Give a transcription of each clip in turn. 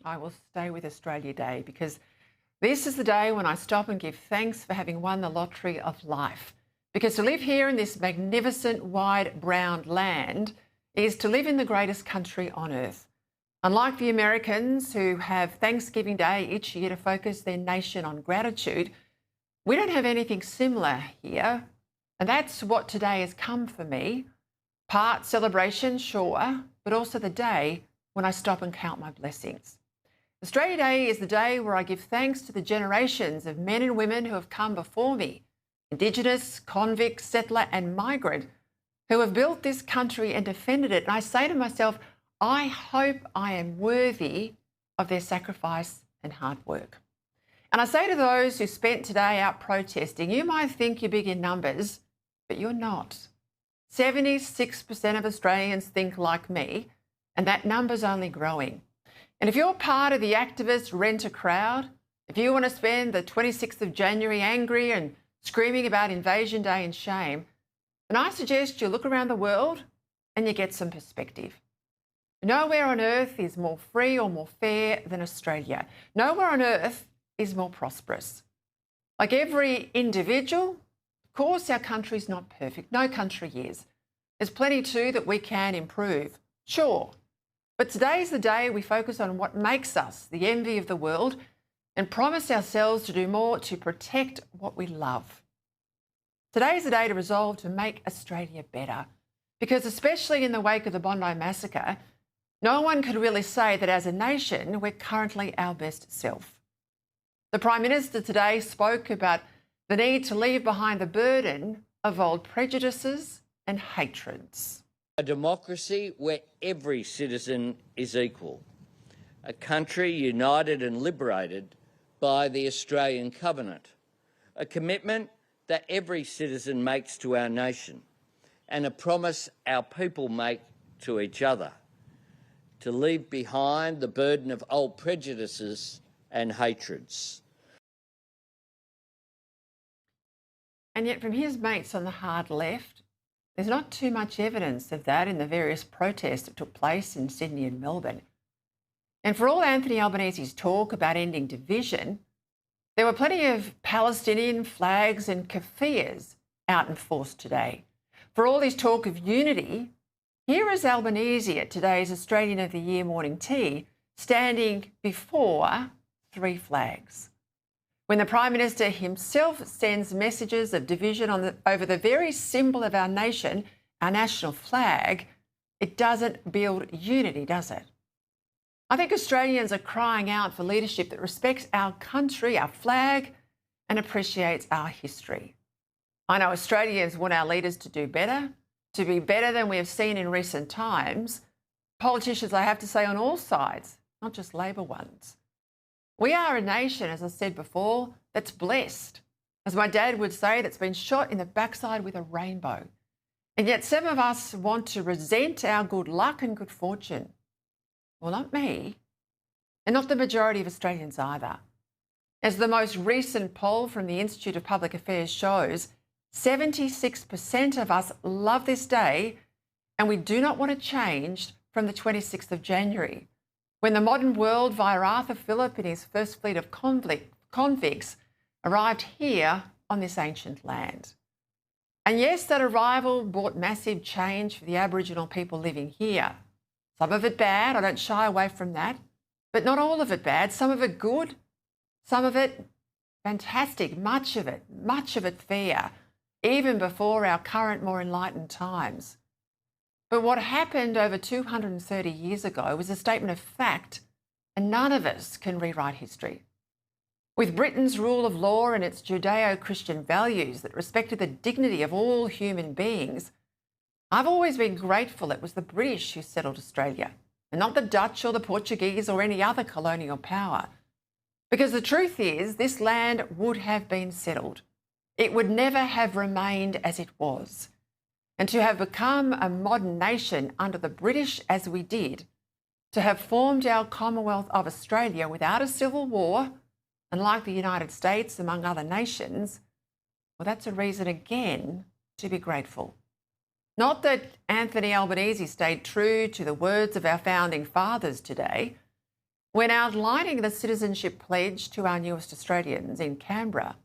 I will stay with Australia Day because this is the day when I stop and give thanks for having won the lottery of life. Because to live here in this magnificent, wide, brown land is to live in the greatest country on earth. Unlike the Americans who have Thanksgiving Day each year to focus their nation on gratitude, we don't have anything similar here. And that's what today has come for me. Part celebration, sure, but also the day when I stop and count my blessings. Australia Day is the day where I give thanks to the generations of men and women who have come before me, Indigenous, convict, settler and migrant, who have built this country and defended it. And I say to myself, I hope I am worthy of their sacrifice and hard work. And I say to those who spent today out protesting, you might think you're big in numbers, but you're not. 76% of Australians think like me, and that number's only growing. And if you're part of the activist rent-a-crowd, if you want to spend the 26th of January angry and screaming about Invasion Day and shame, then I suggest you look around the world and you get some perspective. Nowhere on earth is more free or more fair than Australia. Nowhere on earth is more prosperous. Like every individual, of course our country's not perfect. No country is. There's plenty too that we can improve, sure. But today's the day we focus on what makes us the envy of the world and promise ourselves to do more to protect what we love. Today's the day to resolve to make Australia better, because especially in the wake of the Bondi massacre, no one could really say that as a nation we're currently our best self. The Prime Minister today spoke about the need to leave behind the burden of old prejudices and hatreds. A democracy where every citizen is equal. A country united and liberated by the Australian Covenant. A commitment that every citizen makes to our nation, and a promise our people make to each other, to leave behind the burden of old prejudices and hatreds. And yet from his mates on the hard left, there's not too much evidence of that in the various protests that took place in Sydney and Melbourne. And for all Anthony Albanese's talk about ending division, there were plenty of Palestinian flags and keffiyehs out in force today. For all his talk of unity, here is Albanese at today's Australian of the Year morning tea, standing before three flags. When the Prime Minister himself sends messages of division over the very symbol of our nation, our national flag, it doesn't build unity, does it? I think Australians are crying out for leadership that respects our country, our flag, and appreciates our history. I know Australians want our leaders to do better, to be better than we have seen in recent times. Politicians, I have to say, on all sides, not just Labor ones. We are a nation, as I said before, that's blessed. As my dad would say, that's been shot in the backside with a rainbow. And yet some of us want to resent our good luck and good fortune. Well, not me, and not the majority of Australians either. As the most recent poll from the Institute of Public Affairs shows, 76% of us love this day, and we do not want to change from the 26th of January. When the modern world, via Arthur Phillip and his first fleet of convicts, arrived here on this ancient land. And yes, that arrival brought massive change for the Aboriginal people living here. Some of it bad, I don't shy away from that, but not all of it bad. Some of it good, some of it fantastic, much of it fair, even before our current more enlightened times. But what happened over 230 years ago was a statement of fact, and none of us can rewrite history. With Britain's rule of law and its Judeo-Christian values that respected the dignity of all human beings, I've always been grateful it was the British who settled Australia, and not the Dutch or the Portuguese or any other colonial power. Because the truth is, this land would have been settled. It would never have remained as it was. And to have become a modern nation under the British as we did, to have formed our Commonwealth of Australia without a civil war, unlike the United States, among other nations, well, that's a reason again to be grateful. Not that Anthony Albanese stayed true to the words of our founding fathers today. When outlining the citizenship pledge to our newest Australians in Canberra,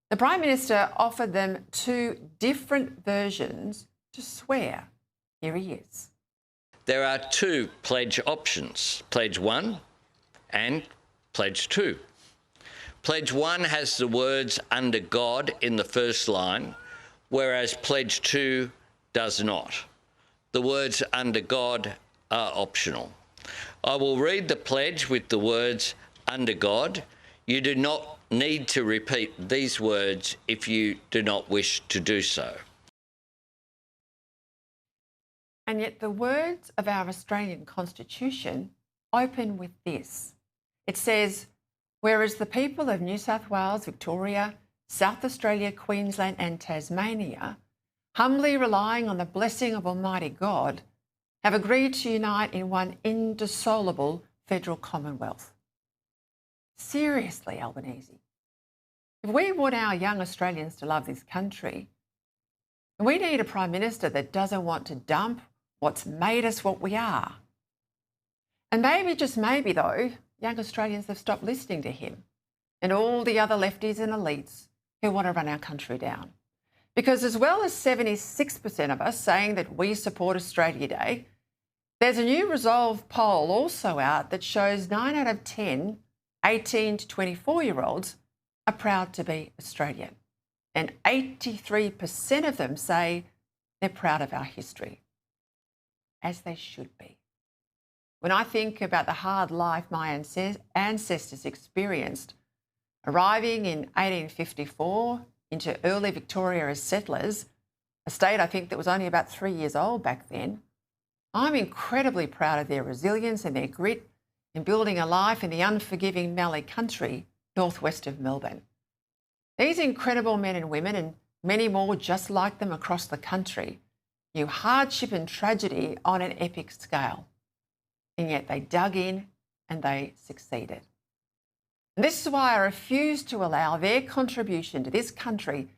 the Prime Minister offered them two different versions to swear. Here he is. There are two pledge options, Pledge 1 and Pledge 2. Pledge 1 has the words "under God" in the first line, whereas Pledge 2 does not. The words "under God" are optional. I will read the pledge with the words "under God." You do not need to repeat these words if you do not wish to do so. And yet the words of our Australian Constitution open with this. It says, whereas the people of New South Wales, Victoria, South Australia, Queensland and Tasmania, humbly relying on the blessing of Almighty God, have agreed to unite in one indissoluble federal commonwealth. Seriously, Albanese, if we want our young Australians to love this country, we need a Prime Minister that doesn't want to dump what's made us what we are. And maybe, just maybe though, young Australians have stopped listening to him and all the other lefties and elites who want to run our country down. Because as well as 76% of us saying that we support Australia Day, there's a new Resolve poll also out that shows 9 out of 10 18 to 24-year-olds are proud to be Australian. And 83% of them say they're proud of our history, as they should be. When I think about the hard life my ancestors experienced, arriving in 1854 into early Victoria as settlers, a state I think that was only about 3 years old back then, I'm incredibly proud of their resilience and their grit in building a life in the unforgiving Mallee country northwest of Melbourne. These incredible men and women, and many more just like them across the country, knew hardship and tragedy on an epic scale. And yet they dug in and they succeeded. And this is why I refuse to allow their contribution to this country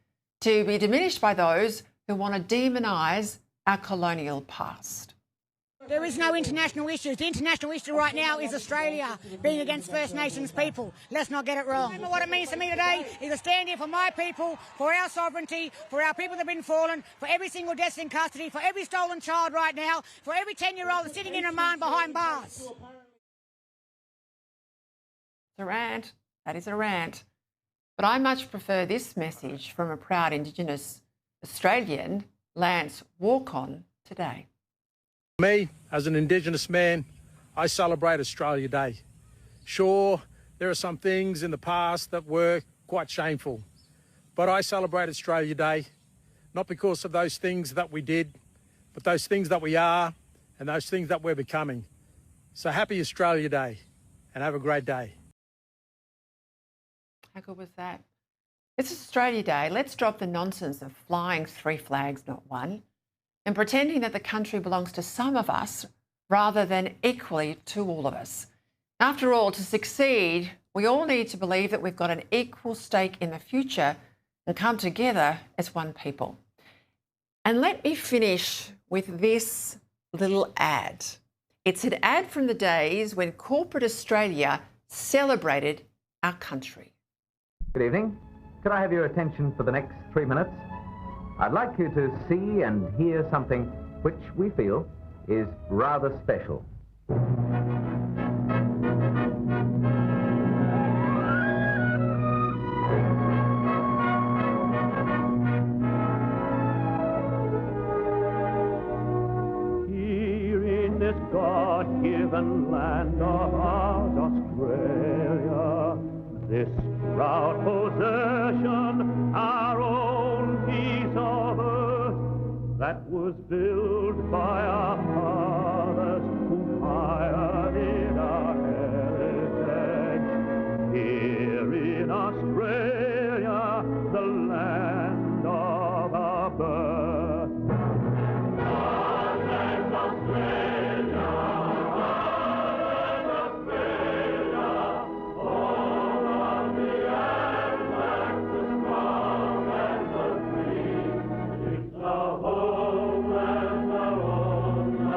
to be diminished by those who want to demonise our colonial past. There is no international issue. The international issue right now is Australia being against First Nations people. Let's not get it wrong. What it means to me today is to stand here for my people, for our sovereignty, for our people that have been fallen, for every single death in custody, for every stolen child right now, for every 10-year-old that's sitting in remand behind bars. It's a rant. That is a rant. But I much prefer this message from a proud Indigenous Australian, Lance Walk-On, today. Me, as an Indigenous man, I celebrate Australia Day. Sure, there are some things in the past that were quite shameful, but I celebrate Australia Day, not because of those things that we did, but those things that we are and those things that we're becoming. So happy Australia Day and have a great day. How good was that? It's Australia Day. Let's drop the nonsense of flying 3 flags, not one, and pretending that the country belongs to some of us rather than equally to all of us. After all, to succeed, we all need to believe that we've got an equal stake in the future and come together as one people. And let me finish with this little ad. It's an ad from the days when corporate Australia celebrated our country. Good evening. Could I have your attention for the next 3 minutes? I'd like you to see and hear something which we feel is rather special. Here in this God-given land of ours, Australia, this proud possession, our own piece of earth, that was built by our fathers who pioneered our heritage. Here in Australia, the land of our birth. God bless Australia, God bless Australia, all of the Anzacs, the strong and the free. It's the home and the home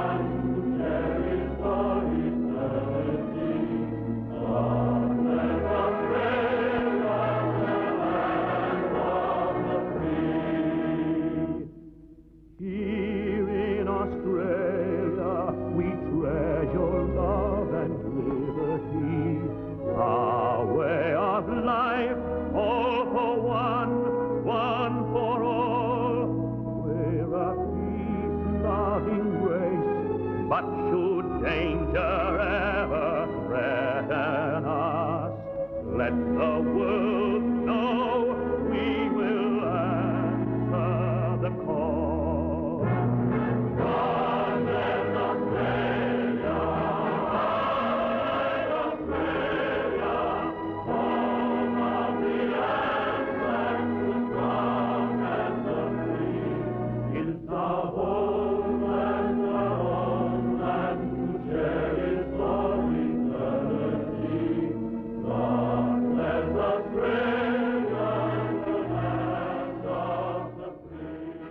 than us. Let the world know we will answer the call. God bless Australia, Australia, home of the ancestors strong and the free. It's our homeland to cherish for eternity. God bless Australia, the land of the free.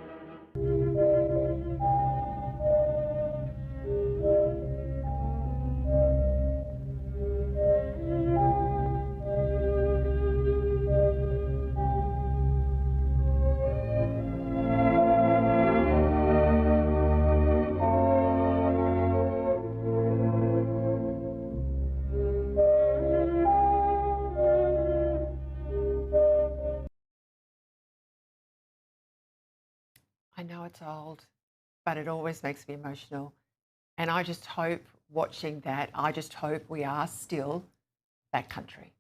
I know it's old, but it always makes me emotional. And I just hope, watching that, I just hope we are still that country.